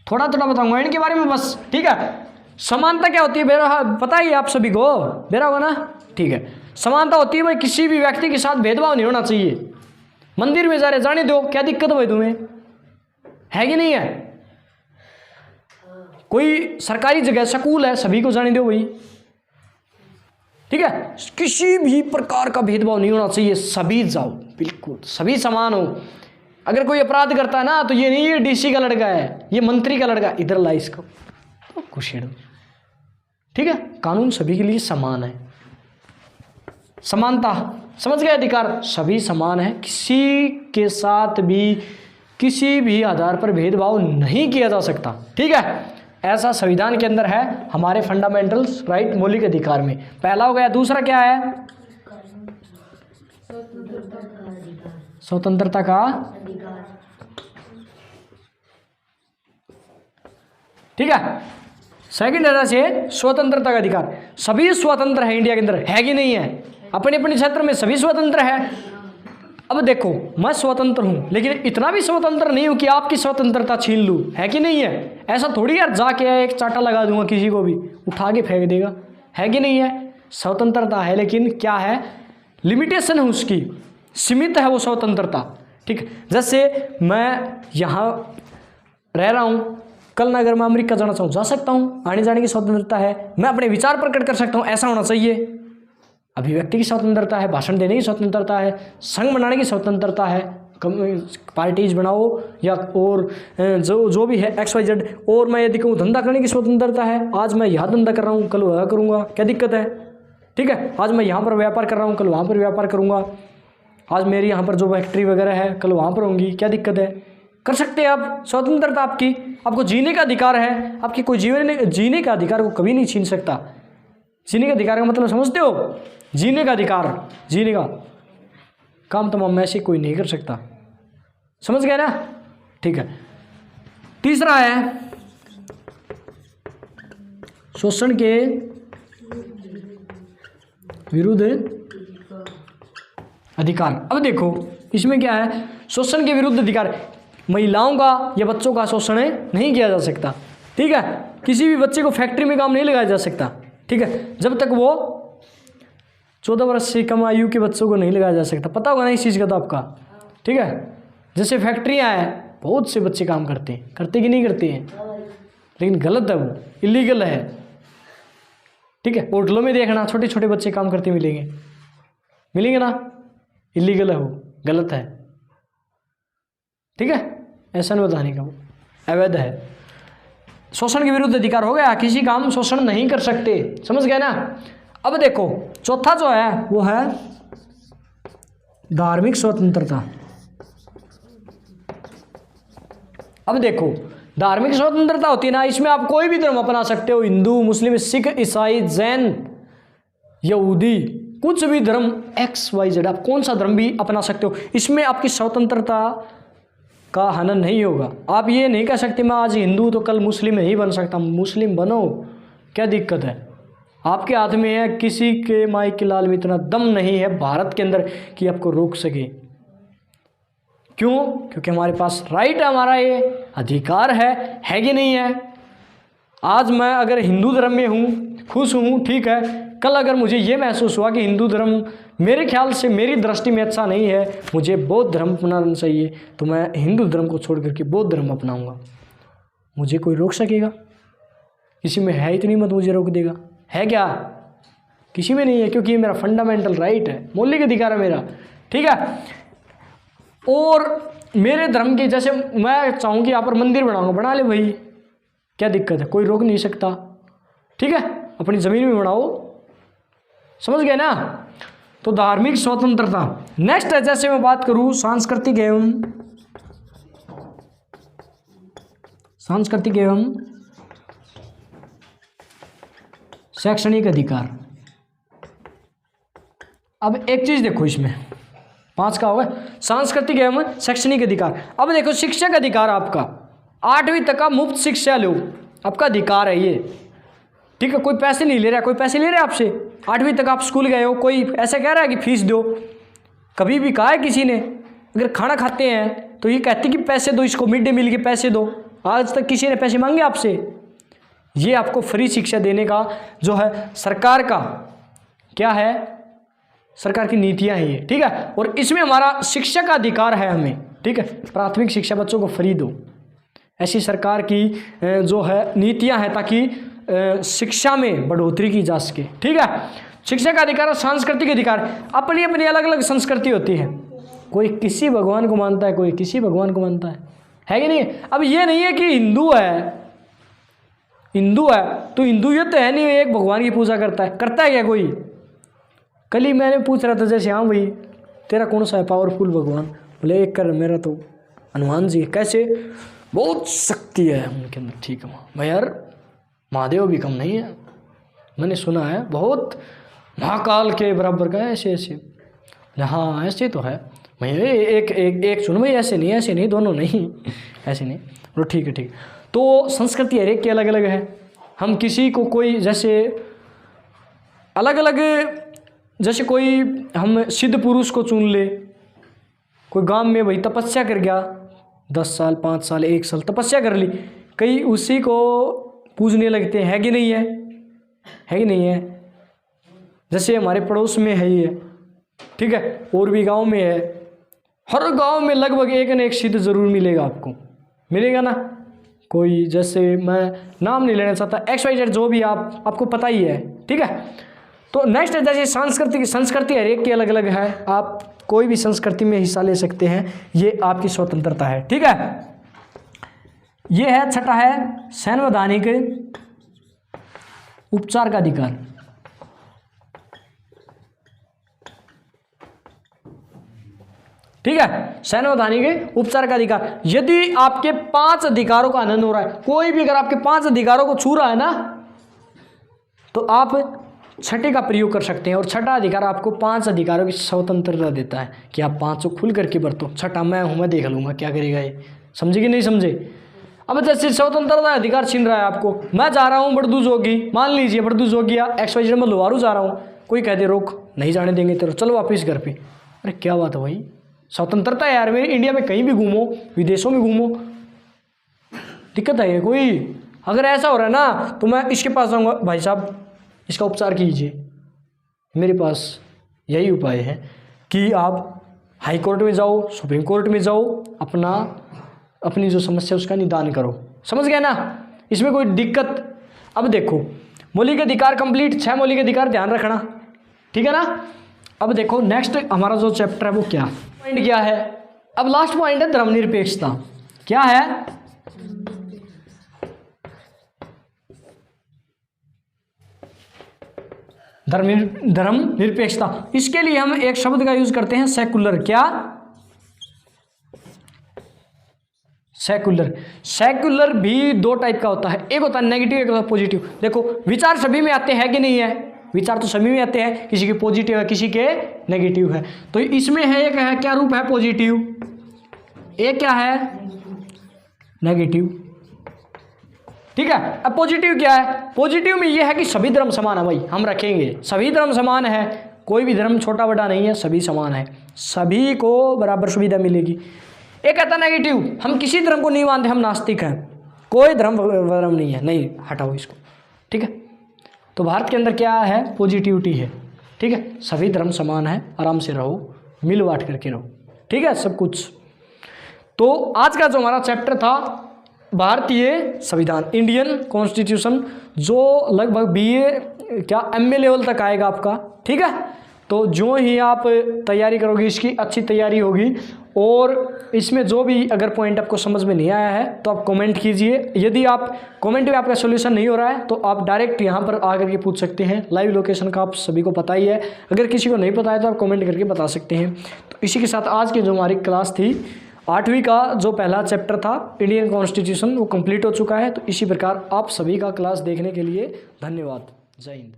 थोड़ा थोड़ा बताऊंगा इनके बारे में बस, ठीक है। समानता क्या होती है बेरा पता ही आप सभी को, बेरा होगा ना, ठीक है। समानता होती है भाई किसी भी व्यक्ति के साथ भेदभाव नहीं होना चाहिए। मंदिर में जा रहे जाने दो, क्या दिक्कत भाई तुम्हें, है कि नहीं है। कोई सरकारी जगह स्कूल है, सभी को जाने दो भाई, ठीक है। किसी भी प्रकार का भेदभाव नहीं होना चाहिए, सभी जाओ, बिल्कुल सभी समान हो। अगर कोई अपराध करता है ना तो ये नहीं ये डीसी का लड़का है, ये मंत्री का लड़का, इधर ला इसको तो कुशेड़, ठीक है। कानून सभी के लिए समान है। समानता समझ गए, अधिकार सभी समान है, किसी के साथ भी किसी भी आधार पर भेदभाव नहीं किया जा सकता, ठीक है। ऐसा संविधान के अंदर है, हमारे फंडामेंटल्स राइट, मौलिक अधिकार में। पहला हो गया, दूसरा क्या है, स्वतंत्रता का, ठीक है। सेकंड है से स्वतंत्रता का अधिकार, सभी स्वतंत्र है इंडिया के अंदर, है कि नहीं है, अपने अपने क्षेत्र में सभी स्वतंत्र है। अब देखो मैं स्वतंत्र हूं लेकिन इतना भी स्वतंत्र नहीं हूं कि आपकी स्वतंत्रता छीन लूं, है कि नहीं है। ऐसा थोड़ी यार जाके एक चाटा लगा दूंगा किसी को भी उठा के फेंक देगा, है कि नहीं है। स्वतंत्रता है लेकिन क्या है, लिमिटेशन है उसकी, सीमित है वो स्वतंत्रता, ठीक। जैसे मैं यहाँ रह रहा हूँ, कल ना अगर मैं अमेरिका जाना चाहूँ जा सकता हूँ, आने जाने की स्वतंत्रता है, मैं अपने विचार प्रकट कर सकता हूँ, ऐसा होना चाहिए। अभिव्यक्ति की स्वतंत्रता है, भाषण देने की स्वतंत्रता है, संघ बनाने की स्वतंत्रता है, पार्टीज बनाओ या और जो भी है XYZ। और मैं यदि कहूँ धंधा करने की स्वतंत्रता है, आज मैं यहाँ धंधा कर रहा हूँ कल वह करूँगा, क्या दिक्कत है? ठीक है, आज मैं यहाँ पर व्यापार कर रहा हूँ कल वहाँ पर व्यापार करूँगा, आज मेरी यहाँ पर जो फैक्ट्री वगैरह है कल वहाँ पर होंगी, क्या दिक्कत है? कर सकते हैं आप, स्वतंत्रता आपकी, आपको जीने का अधिकार है, आपकी कोई जीने का अधिकार को कभी नहीं छीन सकता। जीने का अधिकार का मतलब समझते हो? जीने का अधिकार, जीने का काम तमाम में से कोई नहीं कर सकता, समझ गए ना? ठीक है। तीसरा है शोषण के विरुद्ध अधिकार। अब देखो इसमें क्या है, शोषण के विरुद्ध अधिकार, महिलाओं का या बच्चों का शोषण नहीं किया जा सकता। ठीक है, किसी भी बच्चे को फैक्ट्री में काम नहीं लगाया जा सकता। ठीक है, जब तक वो 14 वर्ष से कम आयु के बच्चों को नहीं लगाया जा सकता। पता होगा ना इस चीज़ का तो आपका। ठीक है, जैसे फैक्ट्रियाँ हैं, बहुत से बच्चे काम करते हैं, करते कि नहीं करते हैं, लेकिन गलत है, वो इलीगल है। ठीक है, होटलों में देखना छोटे छोटे बच्चे काम करते मिलेंगे ना, इलीगल है, वो गलत है। ठीक है, ऐसा नहीं बताने का, वो अवैध है। शोषण के विरुद्ध अधिकार हो गया, किसी का हम शोषण नहीं कर सकते, समझ गए ना? अब देखो चौथा जो है वो है धार्मिक स्वतंत्रता। अब देखो धार्मिक स्वतंत्रता होती है ना, इसमें आप कोई भी धर्म अपना सकते हो, हिंदू, मुस्लिम, सिख, ईसाई, जैन, यहूदी, कुछ भी धर्म XYZ, आप कौन सा धर्म भी अपना सकते हो। इसमें आपकी स्वतंत्रता का हनन नहीं होगा। आप ये नहीं कह सकते मैं आज हिंदू तो कल मुस्लिम नहीं बन सकता। मुस्लिम बनो, क्या दिक्कत है? आपके हाथ में है, किसी के माई के लाल में इतना दम नहीं है भारत के अंदर कि आपको रोक सके। क्यों? क्योंकि हमारे पास राइट है, हमारा ये अधिकार है कि नहीं है? आज मैं अगर हिंदू धर्म में हूँ, खुश हूँ, ठीक है, कल अगर मुझे ये महसूस हुआ कि हिंदू धर्म मेरे ख्याल से, मेरी दृष्टि में अच्छा नहीं है, मुझे बौद्ध धर्म अपनाना चाहिए, तो मैं हिंदू धर्म को छोड़ करके बौद्ध धर्म अपनाऊंगा। मुझे कोई रोक सकेगा? किसी में है इतनी मत मुझे रोक देगा? है क्या? किसी में नहीं है, क्योंकि ये मेरा फंडामेंटल राइट है, मौलिक अधिकार है मेरा। ठीक है, और मेरे धर्म के जैसे मैं चाहूँ कि यहाँ पर मंदिर बनाऊंगा, बना ले भाई, क्या दिक्कत है? कोई रोक नहीं सकता। ठीक है, अपनी ज़मीन में बनाओ, समझ गए ना? तो धार्मिक स्वतंत्रता। नेक्स्ट है, जैसे मैं बात करूँ सांस्कृतिक एवं शैक्षणिक अधिकार। अब एक चीज देखो, इसमें 5 का होगा सांस्कृतिक एवं शैक्षणिक अधिकार। अब देखो शिक्षक अधिकार, आपका 8वीं तक का मुफ्त शिक्षा लो, आपका अधिकार है ये। ठीक है, कोई पैसे नहीं ले रहा, कोई पैसे ले रहा है आपसे? 8वीं तक आप स्कूल गए हो, कोई ऐसा कह रहा है कि फीस दो? कभी भी कहा है किसी ने? अगर खाना खाते हैं तो ये कहते कि पैसे दो, इसको मिड डे मील के पैसे दो। आज तक किसी ने पैसे मांगे आपसे? ये आपको फ्री शिक्षा देने का जो है सरकार का क्या है, सरकार की नीतियां हैं ये। ठीक है, और इसमें हमारा शिक्षा का अधिकार है हमें। ठीक है, प्राथमिक शिक्षा बच्चों को फ्री दो, ऐसी सरकार की जो है नीतियां हैं ताकि शिक्षा में बढ़ोतरी की जा सके। ठीक है, शिक्षा का अधिकार और सांस्कृतिक अधिकार, अपनी अपनी अलग अलग संस्कृति होती है। कोई किसी भगवान को मानता है, कोई किसी भगवान को मानता है कि नहीं? अब ये नहीं है कि हिंदू है तो हिंदूयत है नहीं, एक भगवान की पूजा करता है क्या कोई? कल ही मैंने पूछ रहा था, जैसे हाँ भाई तेरा कौन सा है पावरफुल भगवान? बोले एक कर, मेरा तो हनुमान जी। कैसे? बहुत शक्ति है उनके अंदर। ठीक है भाई, यार महादेव भी कम नहीं है, मैंने सुना है बहुत महाकाल के बराबर का है, ऐसे। हाँ ऐसे तो है भाई, एक सुनो भाई, ऐसे नहीं, दोनों नहीं, ऐसे नहीं। बोलो ठीक है। तो संस्कृति हर एक की अलग अलग है। हम किसी को कोई जैसे अलग अलग, जैसे कोई हम सिद्ध पुरुष को चुन ले, कोई गांव में भाई तपस्या कर गया, 10 साल 5 साल 1 साल तपस्या कर ली, कई उसी को पूजने लगते हैं, है कि नहीं है? जैसे हमारे पड़ोस में है ये, ठीक है, और भी गांव में है। हर गांव में लगभग एक न एक सिद्ध जरूर मिलेगा, आपको मिलेगा ना। कोई जैसे मैं नाम नहीं लेना चाहता, XYZ जो भी आपको पता ही है। ठीक है, तो नेक्स्ट है जैसे संस्कृति हर एक की अलग अलग है, आप कोई भी संस्कृति में हिस्सा ले सकते हैं, ये आपकी स्वतंत्रता है। ठीक है, ये है छठा है संवैधानिक उपचार का अधिकार। ठीक है, संवैधानिक उपचार का अधिकार। यदि आपके 5 अधिकारों का हनन हो रहा है, कोई भी अगर आपके 5 अधिकारों को छू रहा है ना, तो आप छठे का प्रयोग कर सकते हैं। और छठा अधिकार आपको 5 अधिकारों की स्वतंत्रता देता है कि आप 5 खुल करके बरतो। छठा मैं हूं, मैं देख लूंगा क्या करेगा ये, समझे कि नहीं समझे। अब जैसे स्वतंत्रता अधिकार छीन रहा है आपको, मैं जा रहा हूँ बड़दू जोगी, मान लीजिए बड़दू जोगिया XYZ में लोहारू जा रहा हूँ, कोई कह दे रोक नहीं जाने देंगे तेरे, चलो वापिस घर पे। अरे क्या बात है भाई, स्वतंत्रता है यार मेरी, इंडिया में कहीं भी घूमो, विदेशों में घूमो, दिक्कत है कोई। अगर ऐसा हो रहा है ना तो मैं इसके पास जाऊँगा, भाई साहब इसका उपचार कीजिए। मेरे पास यही उपाय है कि आप हाई कोर्ट में जाओ, सुप्रीम कोर्ट में जाओ, अपनी जो समस्या उसका निदान करो। समझ गए ना, इसमें कोई दिक्कत। अब देखो मौलिक अधिकार कंप्लीट, 6 मौलिक अधिकार ध्यान रखना, ठीक है ना। अब देखो नेक्स्ट हमारा जो चैप्टर है वो क्या पॉइंट क्या है। अब लास्ट पॉइंट है धर्मनिरपेक्षता। क्या है, धर्मनिरपेक्षता। इसके लिए हम एक शब्द का यूज करते हैं सेकुलर। क्या, सेकुलर। सेकुलर भी 2 टाइप का होता है, एक होता है नेगेटिव, एक होता है पॉजिटिव। देखो विचार सभी में आते हैं कि नहीं है, विचार तो सभी में आते हैं, किसी के पॉजिटिव है किसी के नेगेटिव है। तो इसमें है एक है क्या रूप है पॉजिटिव, एक क्या है नेगेटिव। ठीक है, अब पॉजिटिव क्या है, पॉजिटिव में यह है कि सभी धर्म समान है। भाई हम रखेंगे सभी धर्म समान है, कोई भी धर्म छोटा बड़ा नहीं है, सभी समान है, सभी को बराबर सुविधा मिलेगी। एक कहता नेगेटिव, हम किसी धर्म को नहीं मानते, हम नास्तिक हैं, कोई धर्म नहीं है, नहीं हटाओ इसको। ठीक है, तो भारत के अंदर क्या है पॉजिटिविटी है। ठीक है, सभी धर्म समान है, आराम से रहो, मिल बांट करके रहो। ठीक है सब कुछ। तो आज का जो हमारा चैप्टर था भारतीय संविधान, इंडियन कॉन्स्टिट्यूशन, जो लगभग BA क्या MA लेवल तक आएगा आपका। ठीक है, तो जो ही आप तैयारी करोगे इसकी अच्छी तैयारी होगी। और इसमें जो भी अगर पॉइंट आपको समझ में नहीं आया है तो आप कमेंट कीजिए। यदि आप कमेंट में आपका सोल्यूशन नहीं हो रहा है तो आप डायरेक्ट यहाँ पर आकर के पूछ सकते हैं। लाइव लोकेशन का आप सभी को पता ही है, अगर किसी को नहीं पता है तो आप कमेंट करके बता सकते हैं। तो इसी के साथ आज की जो हमारी क्लास थी 8वीं का जो पहला चैप्टर था इंडियन कॉन्स्टिट्यूशन वो कंप्लीट हो चुका है। तो इसी प्रकार आप सभी का क्लास देखने के लिए धन्यवाद। जय हिंद।